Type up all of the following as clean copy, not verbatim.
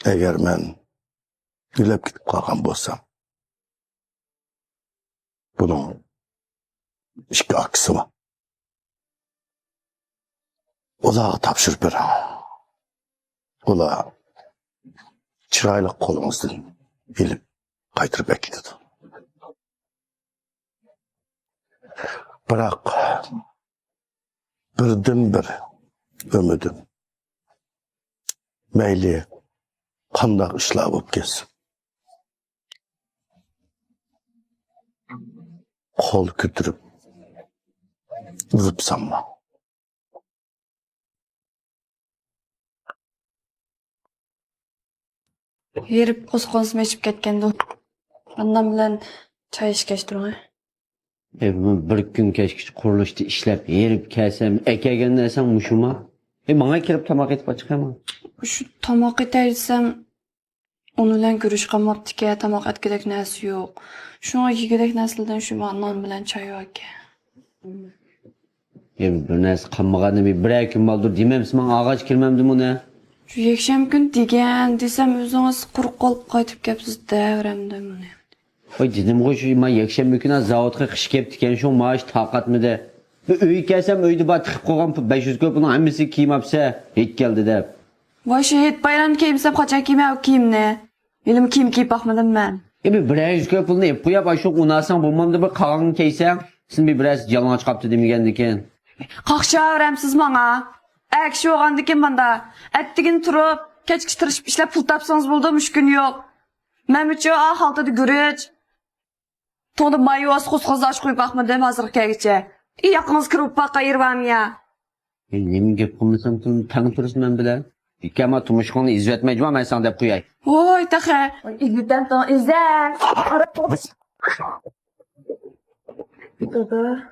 Eğer ben gülüp gidip kalkan bolsam, bunun iki akısı var. Ola tapşır bir. Ola çırayla kolumuzdan bilip kaytırıp ekidi. Bırak birden bir ümidim. Meyli kandak işler bulup gelsin. Kol kütürüp vurup sanma. Verip qo'zqonsin ichib ketganda ondan bilan choy ichgach turing. Bir gün keşke kuruluşta işlep yerip kelsem, ekegen desem muşuma. Bana kirip tamak etip açık ama. Shu tomoq etay desam, uni bilan ko'rish qolmabdi-ku, tomoq etgidek narsa yo'q. Shunga yegidek narsalardan shu non bilan choy yo'q. Bir narsa qanmağanı bir gün baldur dememsin, ben ağaç kirmemdim ona. Shu yakshanba kun degan desam, o'zingiz quruq qolib qaytib kelibsiz davramda buni. Oy dedim ki şu ben yakşam bir gün zavodga kış kep diken şu maaş takat mı de. Öy kelsem öyde batık koygan 500 köpünün hemmisi kiyim apsa hiç geldi de. Voy shahid bayram kiymsam qachon kiymayman kiyimni. Elim kiyim kiyib baxmadim men. Bir 100 köpünü hep bu yap şu unasan bulmam da bir kalan keysen. Sen bir biraz yalan çıkaptı demigen diken. Qaqshavramsiz menga. Akshi o'g'andikin banda. Attigin turib, kechki tirishib ishlab pul topsangiz bo'ldi, mushkun yo'q. Men uchun haltada guruch. To'da mayos qo'zqo'zash qo'yib baxmadim hozirgacha. Yaqingiz kirib baqayirvam ya. Nemin gep qilmasam tang tursin men bilan. Ikkama tumuşqonni izzetmeyeceğim ben sana deb qo'yay. Voy taxa, izdan to izdan. Dada.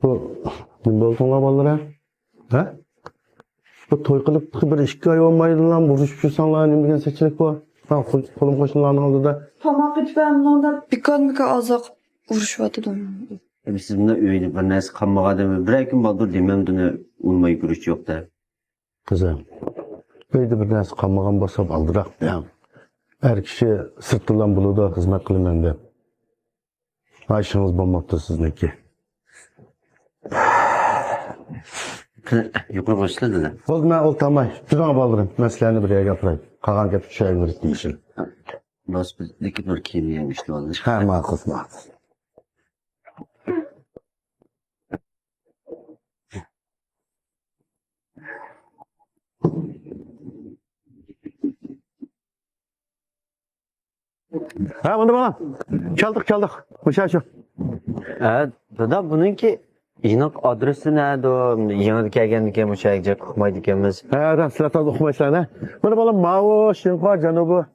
Bu nima oldu ballara? Ha? Bu toy qilib bir 2 oy olmaydi lan, buruşup yursanlar nima seçenek bu? Ha, qo'lim qo'shnilarning oldida. Tomoq ichbam, nonda bikon oziq urishyapti. Siz bunda öyde bir narsa qanmağanı bir gün baldur dememdim olmay görüş yok da. Kızım, öyde bir narsa qolmagan bo'lsa baldırak deyam. Her kişi sırtından buluda hizmet qiliman deb. Ayşınız bo'lmabdi sizniki. Yukarı başladılar. Bo'ldi, men o'ltamay. Juda baldirim. Masalani bir yerga gapiray. Qolgan gap tushayverib deyishim. Nasıl bir bir kiyim yemişti vallahi. Ha, ma'qul, ma'qul. Ha, bunda balam. Çaldık. Hoşa şu. Dada bununki inak adresi nerede o? Yanıda kelgendiken bu çayacak okumaydikemiz. Ha, rastlatan okumaysan ha. Bunda balam Mao, Şinhua, Canubu.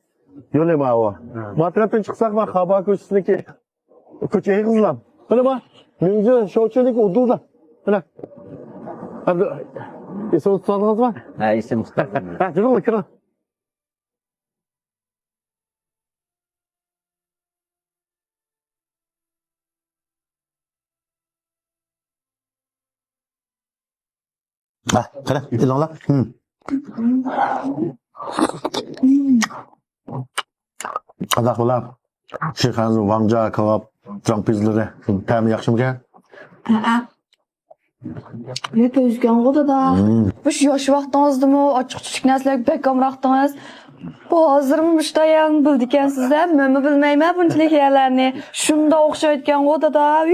Yolu Mao. Matrattan çıksak bak Haba köşesindeki köçeyi kızlam. Buna bak. Mümkün şoçelik udurda. Buna. Hadi. İsim tutanınız var. Ha isim Mustafa. Ha, canım kira. Ha, kira. İlanla. Qadak bular. Şeyxanızın vamca, kebab, can pizleri. Təmi yaxşı mı gəl? Hep özgün oldu da. Bu yosh vaqtingizdimi ochiq chuchuk narsalarga bekomroqdingiz. Bu hozirmish dayan bildikansizlar, men bilmayman bunchalik yerlarni. Shunda o'xshayotgan o'da da,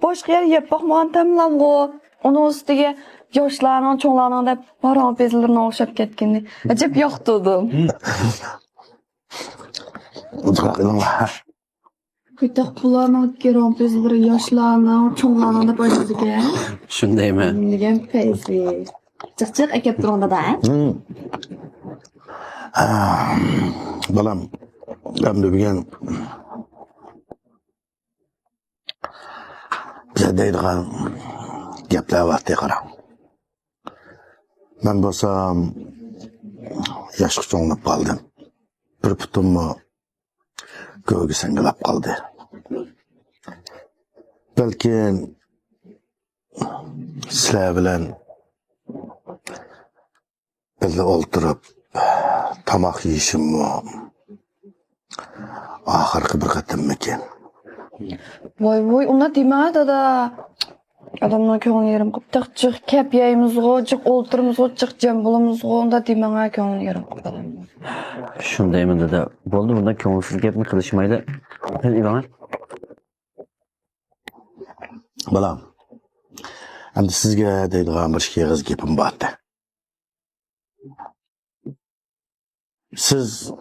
boshqa yer yeb boqmagan tamlamg'o. Uni ustiga yoshlarning, cho'nglarning deb baron bezlarni o'xshab ketgandi. Ajab yoqtirdim. Uzaq ilanla. Bitta bularning geron bezlari yoshlarning, cho'nglarning deb o'yladik-a. Shundaymi? Degan peysi. Chiq akab turganda da. Balam, endi bugun bize deydigan gaplar vaqti qarang. Men bo'lsam yoshga cho'ngib qoldim. Bir putimni ko'gi singilab qoldi. Balki sizlar bilan Bizde olturup tamak yiyişim mi? Ahırkı bir katım mekan. Voy, ona deme dada. Adamdan köngül yerim qıptıq, çıx kep yeyimiz go, çıx olturumuz go, çıx cem bulumuz go, onda demeňe köngül yerim qıptıq. Shundaymi dada. Bo'ldi, bundan ko'ngilsiz gapni qilishmaydi. Hadi Ivan. Balam, endi sizge deydigan bir kegiz gepim barda. Siz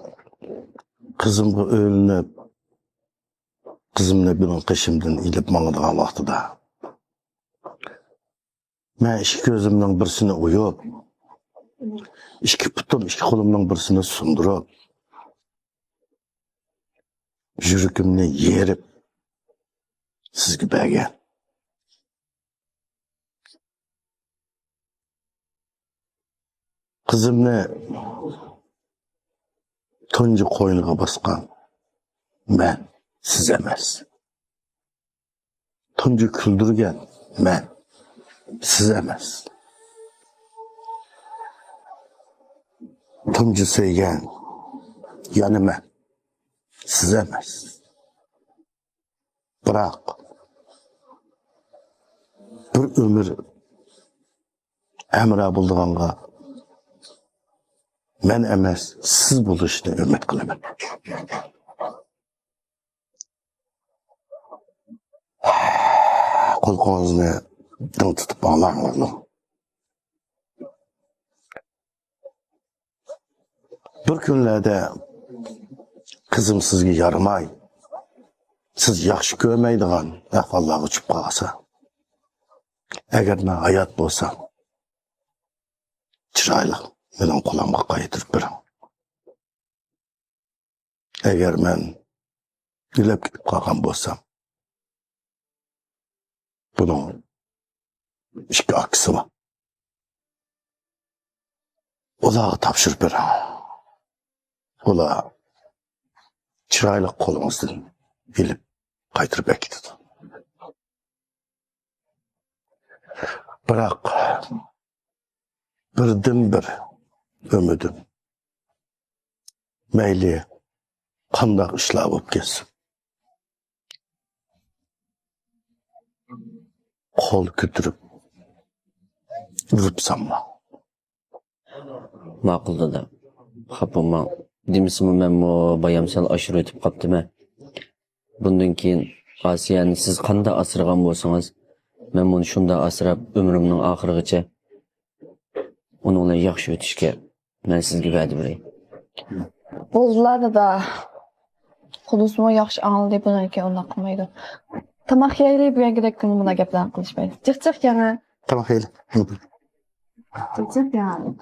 kızımga öğlenip, kızımla benim kışımdan ilip maňydygan wagtyda men iki gözümden birisini uyup, iki putum, iki kolumdan birisini sundurup, jürükümni yerip, sizge bergen. Kızımni tunji koynuga baskan men, siz emas. Tunji küldürgen men, siz emas. Tunji söygen yani men, siz emas. Birak bir ömür emra bulduğanga men emas, siz buluşni ümit qilaman. Kulağınızı dın tutup ağlam oğlum. Bir günlerde kızım sizge yaramay, siz yaxşı görmeydiğen ahvallar uçup kalsa, eğer ben hayat bolsam, çıraylı benim kulağıma kayıtırıp birim. Eğer ben gülüp gidip kalkan bolsam, bunun iki akısı var. Ola tapşır birim. Ola çıraylı kolumuzdan bilip kaytırıp ekidi. Bırak birden bir ümidim. Meyli kandak işler bulup gelsin. Kol kütürüp vurup sanma. Ma'qul dada. Xapaman. Demisimi men bu bayamsal aşırı ötüp qapdimi? Bundan keyin Asiyani siz qanday asırgan bolsangiz, men buni shunda asrab ömrümning oxirigacha onunla yaxshi o'tishga men sizga va'da berayin. Boldular dada. Kudusmu yaxşı anladı bundan ki onda qılmaydı. Tamak yeyli bu yengedek gün buna geplen qilishmaydi. Çıx yana. Tamam hayli. Çıx yana.